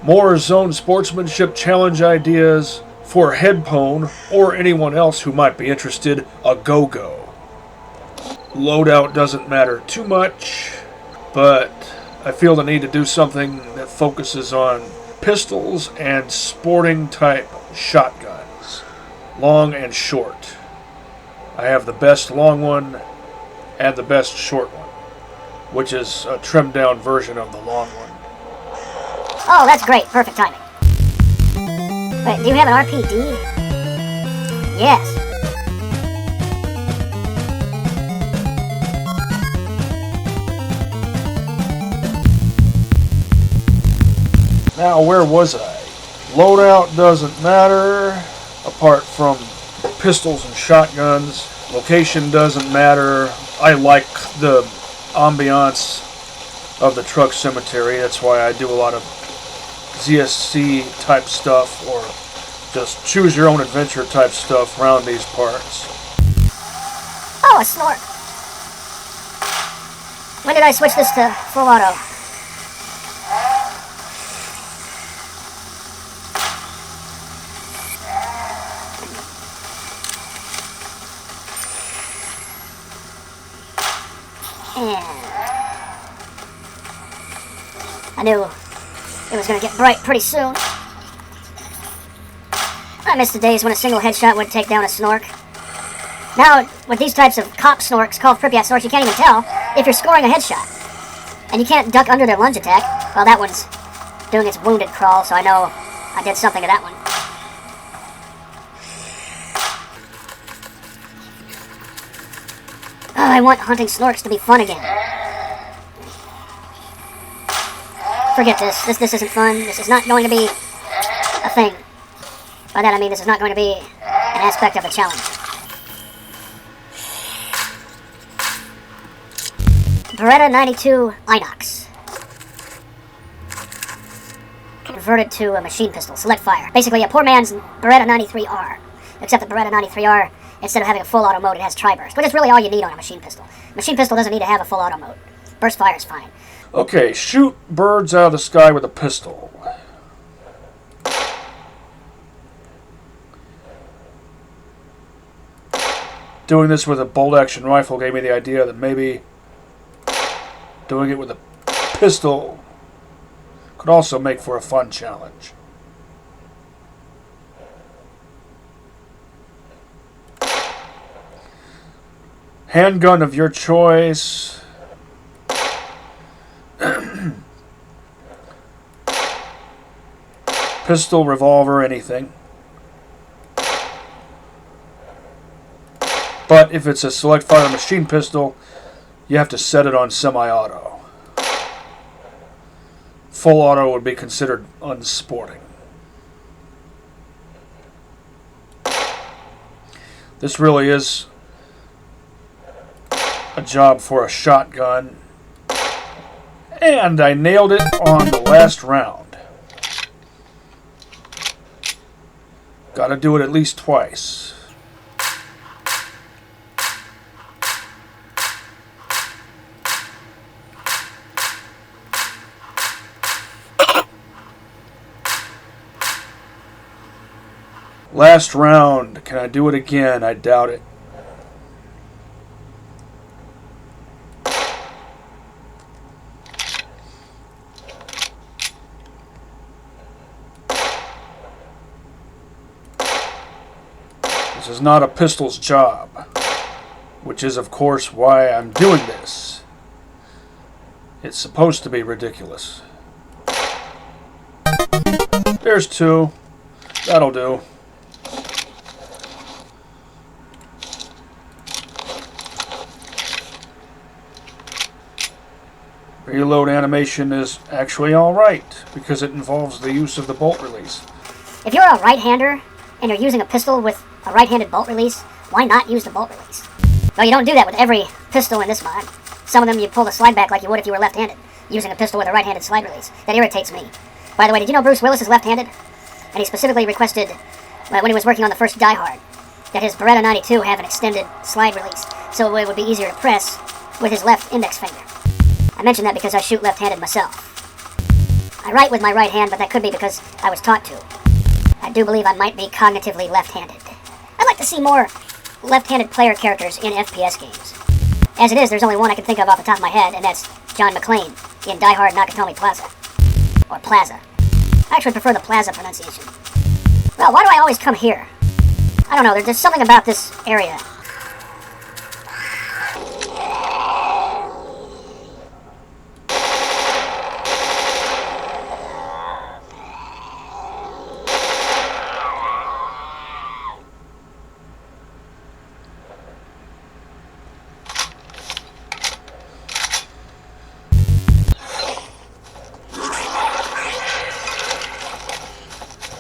More zone sportsmanship challenge ideas for Headphone or anyone else who might be interested, a go-go. Loadout doesn't matter too much, but I feel the need to do something that focuses on pistols and sporting type shotguns, long and short. I have the best long one and the best short one, which is a trimmed down version of the long one. Oh, that's great. Perfect timing. Wait, do you have an RPD? Yes. Now, where was I? Loadout doesn't matter, apart from pistols and shotguns. Location doesn't matter. I like the ambiance of the truck cemetery. That's why I do a lot of ZSC type stuff, or just choose your own adventure type stuff around these parts. Oh, a snort. When did I switch this to full auto? I knew it was going to get bright pretty soon. I miss the days when a single headshot would take down a snork. Now, with these types of cop snorks, called Pripyat snorks, you can't even tell if you're scoring a headshot. And you can't duck under their lunge attack. Well, that one's doing its wounded crawl, so I know I did something to that one. Oh, I want hunting snorks to be fun again. Forget this. This isn't fun. This is not going to be a thing. By that I mean this is not going to be an aspect of a challenge. Beretta 92 Inox. Converted to a machine pistol. Select fire. Basically a poor man's Beretta 93R. Except the Beretta 93R, instead of having a full auto mode, it has tri-burst. Which is really all you need on a machine pistol. Machine pistol doesn't need to have a full auto mode. Burst fire is fine. Okay, shoot birds out of the sky with a pistol. Doing this with a bolt-action rifle gave me the idea that maybe doing it with a pistol could also make for a fun challenge. Handgun of your choice. Pistol, revolver, anything. But if it's a select fire machine pistol, you have to set it on semi-auto. Full auto would be considered unsporting. This really is a job for a shotgun. And I nailed it on the last round. Gotta do it at least twice. Last round. Can I do it again? I doubt it. This is not a pistol's job, which is, of course, why I'm doing this. It's supposed to be ridiculous. There's two. That'll do. Reload animation is actually alright, because it involves the use of the bolt release. If you're a right-hander and you're using a pistol with a right-handed bolt release, why not use the bolt release? Well, you don't do that with every pistol in this mod. Some of them you pull the slide back like you would if you were left-handed, using a pistol with a right-handed slide release. That irritates me. By the way, did you know Bruce Willis is left-handed? And he specifically requested, when he was working on the first Die Hard, that his Beretta 92 have an extended slide release, so it would be easier to press with his left index finger. I mention that because I shoot left-handed myself. I write with my right hand, but that could be because I was taught to. I do believe I might be cognitively left-handed. I'd like to see more left-handed player characters in FPS games. As it is, there's only one I can think of off the top of my head, and that's John McClane in Die Hard Nakatomi Plaza. Or Plaza. I actually prefer the Plaza pronunciation. Well, why do I always come here? I don't know, there's something about this area.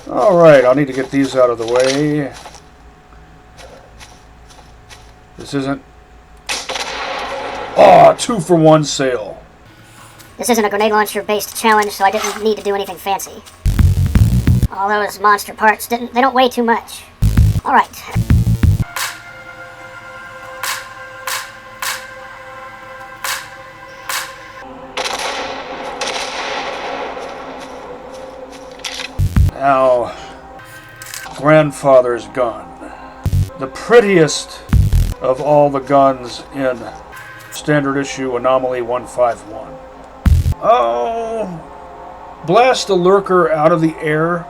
Alright, I'll need to get these out of the way. This isn't... Oh, 2-for-1 sale. This isn't a grenade launcher based challenge, so I didn't need to do anything fancy. All those monster parts they don't weigh too much. Alright. Now, grandfather's gun. The prettiest of all the guns in standard issue Anomaly 151. Oh, blast a lurker out of the air.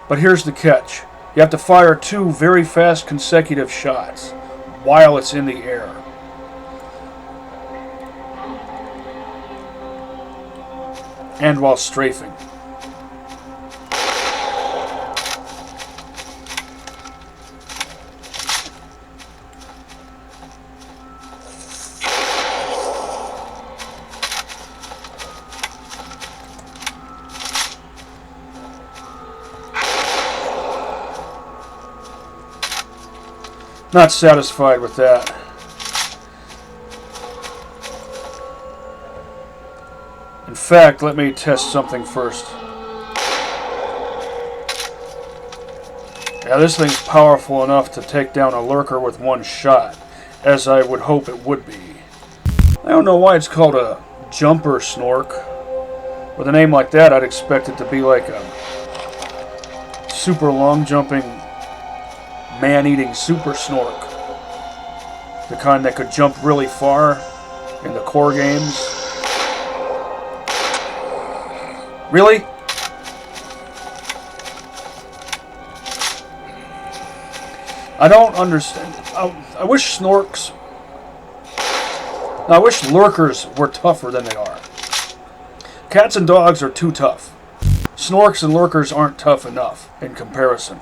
But here's the catch. You have to fire 2 very fast consecutive shots while it's in the air. And while strafing. Not satisfied with that. In fact, let me test something first. Yeah, this thing's powerful enough to take down a lurker with 1 shot, as I would hope it would be. I don't know why it's called a jumper snork. With a name like that, I'd expect it to be like a super long jumping man-eating super snork. The kind that could jump really far in the core games. Really? I don't understand. I wish snorks... I wish lurkers were tougher than they are. Cats and dogs are too tough. Snorks and lurkers aren't tough enough in comparison.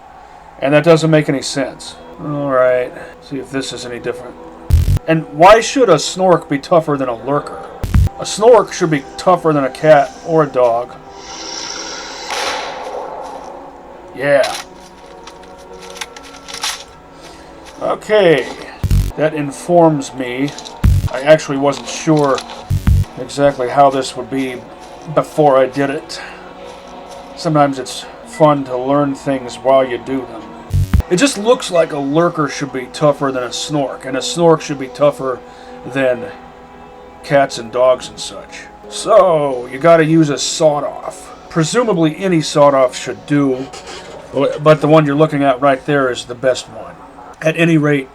And that doesn't make any sense. Alright, see if this is any different. And why should a snork be tougher than a lurker? A snork should be tougher than a cat or a dog. Yeah. Okay, that informs me. I actually wasn't sure exactly how this would be before I did it. Sometimes it's fun to learn things while you do them. It just looks like a lurker should be tougher than a snork, and a snork should be tougher than cats and dogs and such. So, you gotta use a sawed-off. Presumably any sawed-off should do, but the one you're looking at right there is the best one. At any rate,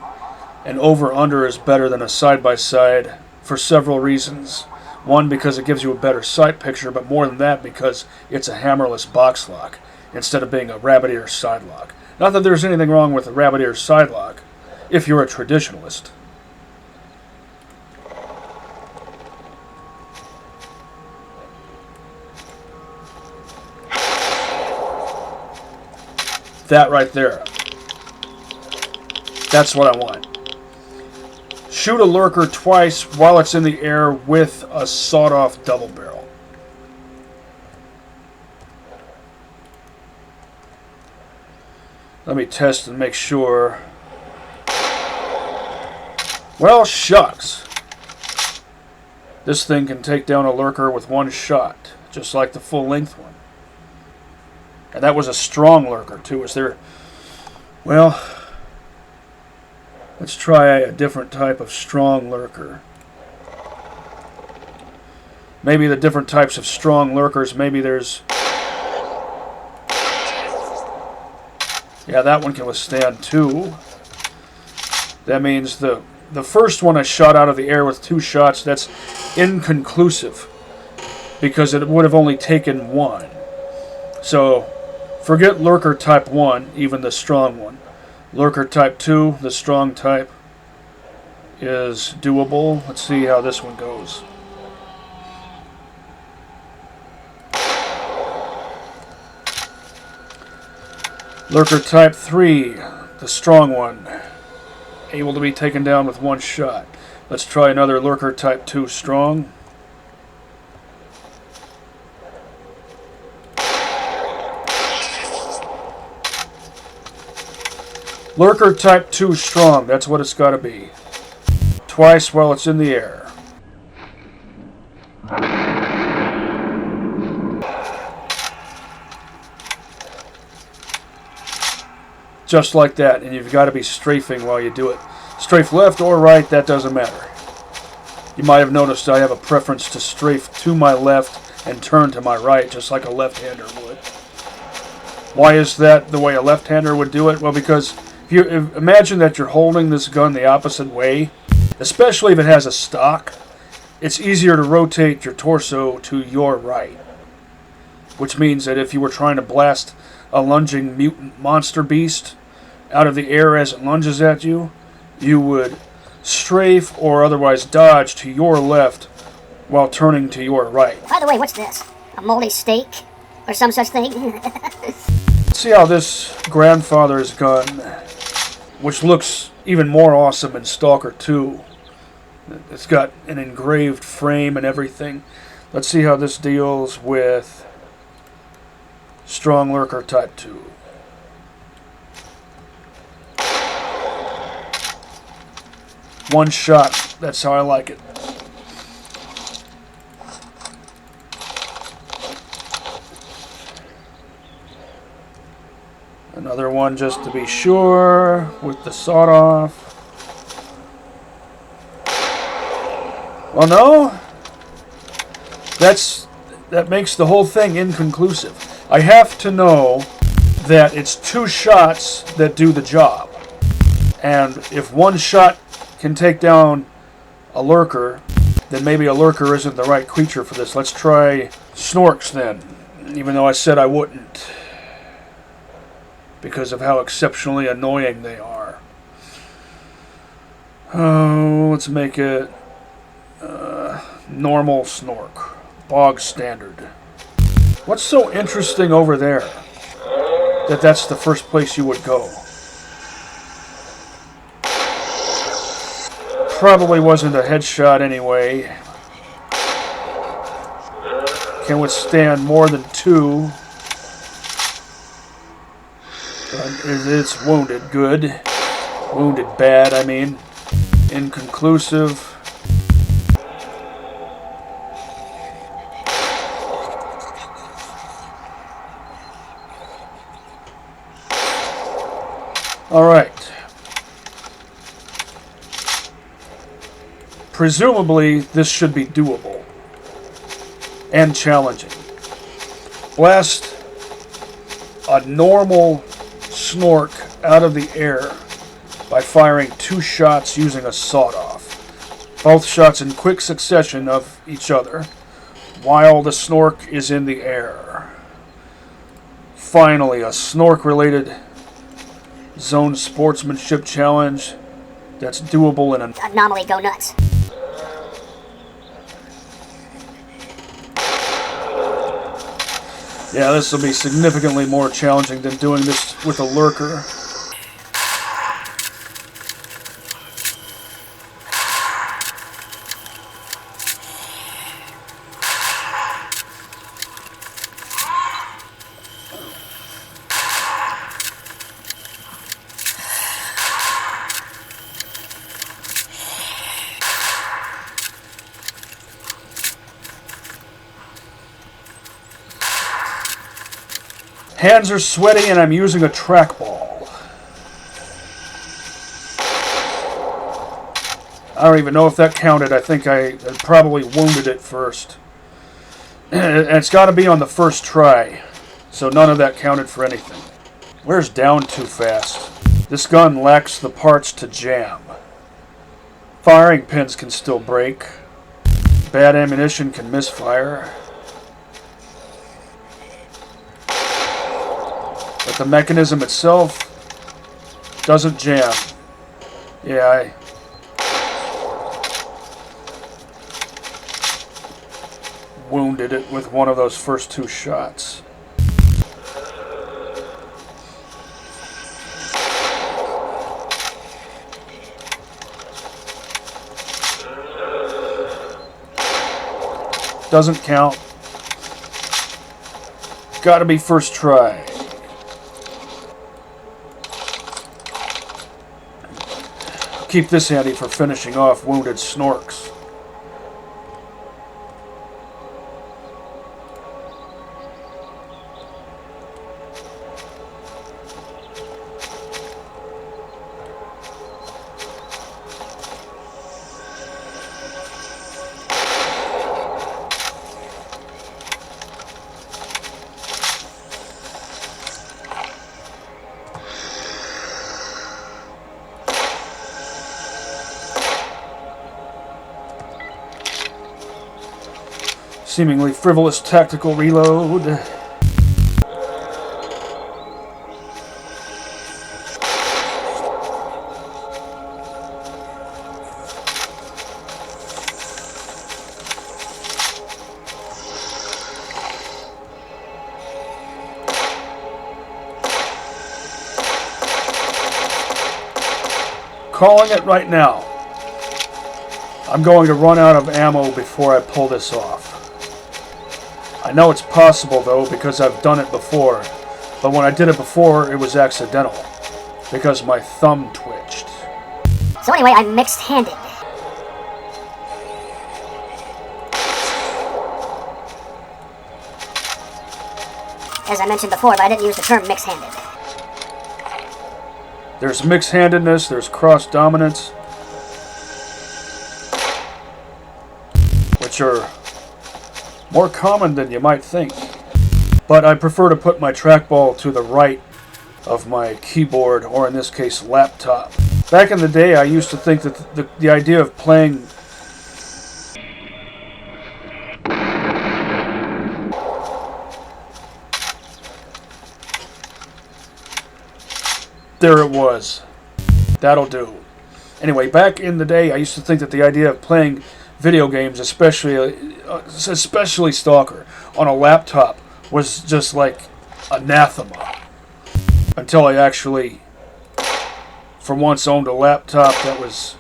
an over-under is better than a side-by-side for several reasons. One, because it gives you a better sight picture, but more than that, because it's a hammerless box lock instead of being a rabbit ear side lock. Not that there's anything wrong with a rabbit ear side lock, if you're a traditionalist. That right there. That's what I want. Shoot a lurker twice while it's in the air with a sawed-off double barrel. Let me test and make sure. Well, shucks. This thing can take down a lurker with 1 shot, just like the full-length one. And that was a strong lurker, too. Is there... Well, let's try a different type of strong lurker. maybe the different types of strong lurkers. Maybe there's... Yeah, that one can withstand 2. That means the first one I shot out of the air with 2 shots, that's inconclusive, because it would have only taken 1. So, forget lurker type 1, even the strong one. Lurker type 2, the strong type, is doable. Let's see how this one goes. Lurker type 3, the strong one, able to be taken down with 1 shot. Let's try another lurker type 2 strong. Lurker type 2 strong, that's what it's got to be. Twice while it's in the air. Just like that, and you've got to be strafing while you do it. Strafe left or right, that doesn't matter. You might have noticed I have a preference to strafe to my left and turn to my right, just like a left-hander would. Why is that the way a left-hander would do it? Well, because if you imagine that you're holding this gun the opposite way, especially if it has a stock, it's easier to rotate your torso to your right. Which means that if you were trying to blast a lunging mutant monster beast out of the air as it lunges at you, you would strafe or otherwise dodge to your left while turning to your right. By the way, what's this? A moldy steak? Or some such thing? See how this grandfather's gun, which looks even more awesome in S.T.A.L.K.E.R 2. It's got an engraved frame and everything. Let's see how this deals with strong lurker type 2. One shot, that's how I like it. Another one just to be sure with the sawed off. Well, no. That makes the whole thing inconclusive. I have to know that it's 2 shots that do the job. And if 1 shot can take down a lurker, then maybe a lurker isn't the right creature for this. Let's try snorks then, even though I said I wouldn't, because of how exceptionally annoying they are. Oh, let's make it normal snork, bog standard. What's so interesting over there that that's the first place you would go? Probably wasn't a headshot anyway. Can withstand more than 2. It's wounded good. Wounded bad, I mean. Inconclusive. Alright. Presumably, this should be doable. And challenging. Blast a normal snork out of the air by firing 2 shots using a sawed-off. Both shots in quick succession of each other, while the snork is in the air. Finally, a snork-related zone sportsmanship challenge that's doable in an anomaly go nuts. Yeah, this will be significantly more challenging than doing this with a lurker. Hands are sweaty and I'm using a trackball. I don't even know if that counted. I think I probably wounded it first. It's got to be on the first try, so none of that counted for anything. Where's down too fast? This gun lacks the parts to jam. Firing pins can still break. Bad ammunition can misfire. But the mechanism itself doesn't jam. Yeah, I wounded it with one of those first two shots. Doesn't count. Gotta be first try. Keep this handy for finishing off wounded snorks. Seemingly frivolous tactical reload. Calling it right now. I'm going to run out of ammo before I pull this off. I know it's possible, though, because I've done it before. But when I did it before, it was accidental. Because my thumb twitched. So anyway, I'm mixed-handed. As I mentioned before, but I didn't use the term mixed-handed. There's mixed-handedness, there's cross-dominance, which are more common than you might think. But I prefer to put my trackball to the right of my keyboard, or in this case, laptop. Back in the day, I used to think that the idea of playing there it was. That'll do. Anyway, back in the day, I used to think that the idea of playing video games, especially S.T.A.L.K.E.R, on a laptop was just like anathema. Until I actually, for once, owned a laptop that was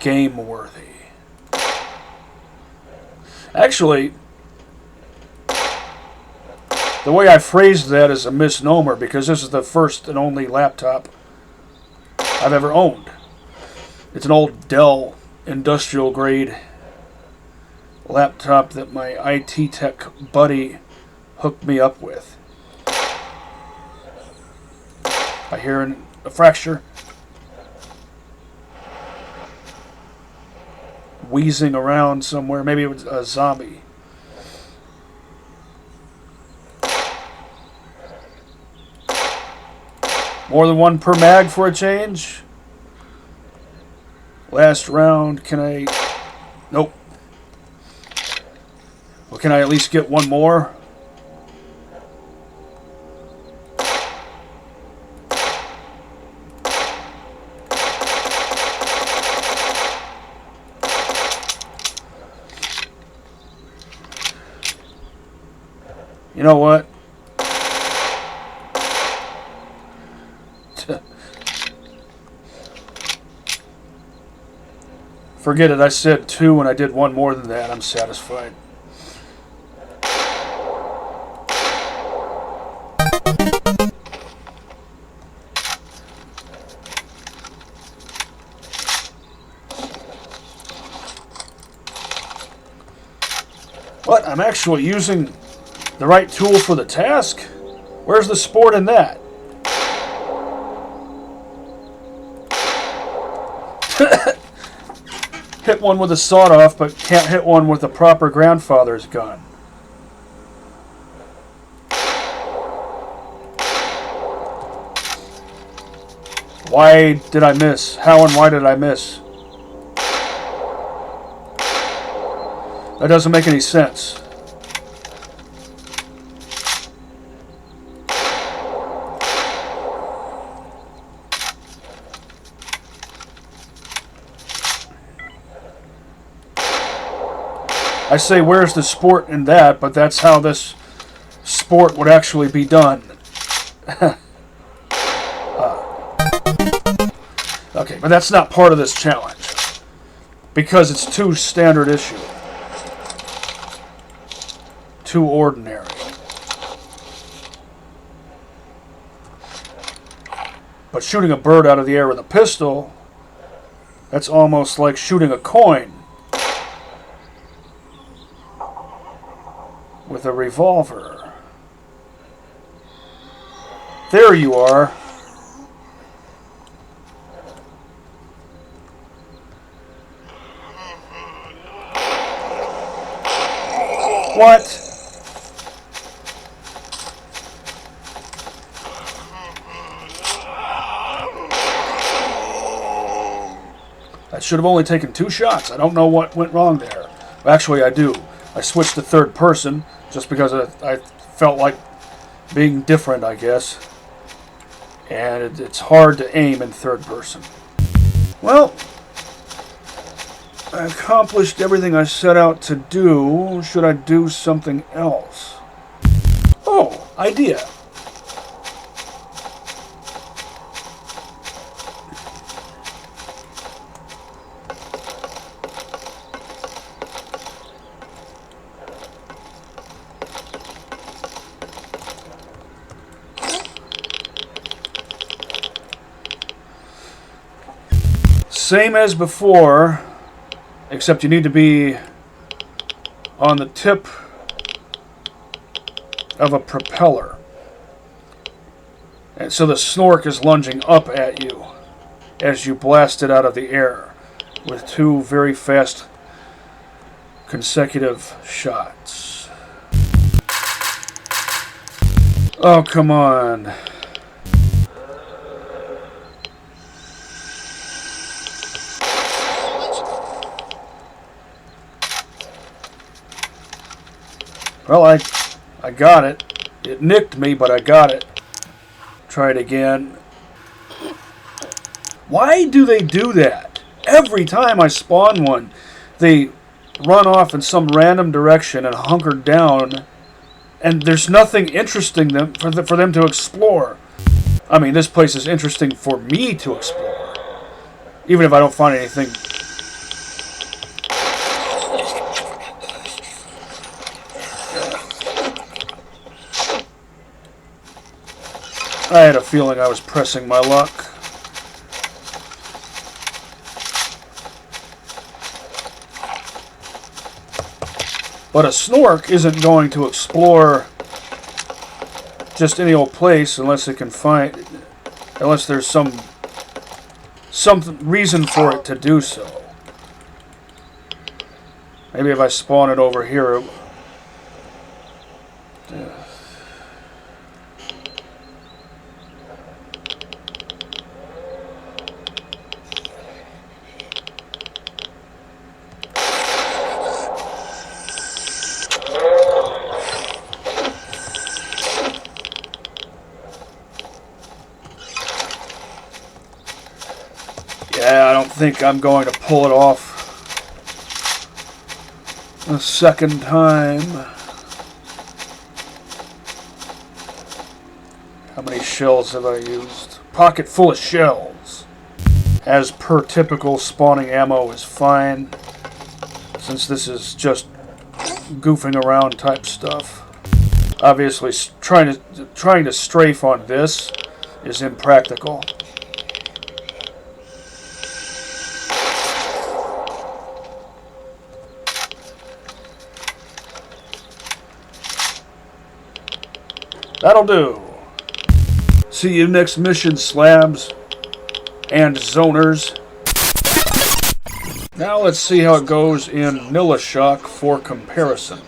game-worthy. Actually, the way I phrased that is a misnomer, because this is the first and only laptop I've ever owned. It's an old Dell industrial grade laptop that my IT tech buddy hooked me up with. I hear a fracture. Wheezing around somewhere. Maybe it was a zombie. More than one per mag for a change. Last round, can I... Nope. Well, can I at least get one more? You know what? Forget it. I said 2 and I did one more than that. I'm satisfied. What? I'm actually using the right tool for the task? Where's the sport in that? hit one with a sawed-off, but can't hit one with a proper grandfather's gun. Why did I miss? How and why did I miss? That doesn't make any sense. I say, where's the sport in that? But that's how this sport would actually be done. Okay, but that's not part of this challenge. Because it's too standard issue. Too ordinary. But shooting a bird out of the air with a pistol, that's almost like shooting a coin with a revolver. There you are. What? I should have only taken 2 shots. I don't know what went wrong there. Actually, I do. I switched to third person just because I felt like being different, I guess. And it's hard to aim in third person. Well, I accomplished everything I set out to do. Should I do something else? Oh, idea. Same as before, except you need to be on the tip of a propeller. And so the snork is lunging up at you as you blast it out of the air with 2 very fast consecutive shots. Oh, come on. Well, I got it. It nicked me, but I got it. Try it again. Why do they do that? Every time I spawn one, they run off in some random direction and hunker down, and there's nothing interesting for them to explore. I mean, this place is interesting for me to explore, even if I don't find anything. I had a feeling I was pressing my luck. But a snork isn't going to explore just any old place unless it can find, unless there's some reason for it to do so. Maybe if I spawn it over here. Yeah, I don't think I'm going to pull it off a second time. How many shells have I used? Pocket full of shells. As per typical, spawning ammo is fine, since this is just goofing around type stuff. Obviously, trying to strafe on this is impractical. That'll do. See you next mission, slabs and zoners. Now let's see how it goes in Shock for comparison.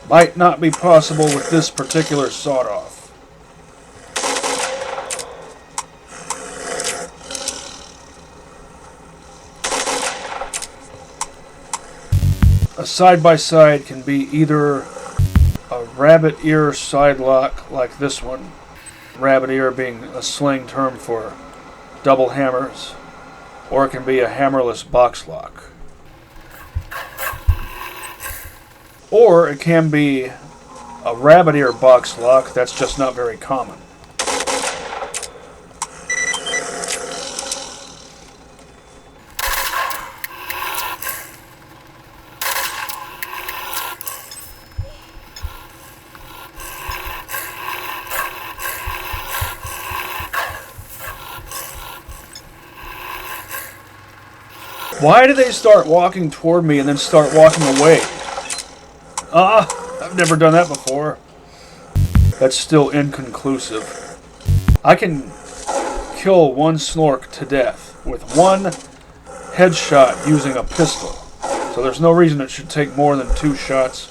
Might not be possible with this particular sawed-off. A side-by-side can be either a rabbit ear side lock like this one, rabbit ear being a slang term for double hammers, or it can be a hammerless box lock. Or it can be a rabbit ear box lock that's just not very common. Why do they start walking toward me and then start walking away? I've never done that before. That's still inconclusive. I can kill one snork to death with one headshot using a pistol. So there's no reason it should take more than 2 shots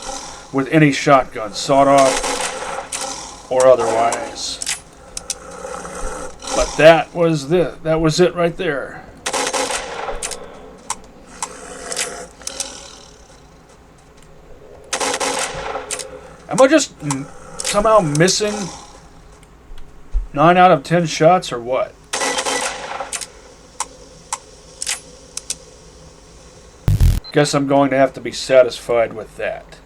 with any shotgun, sawed-off or otherwise. But that was it right there. Am I just somehow missing 9 out of 10 shots or what? Guess I'm going to have to be satisfied with that.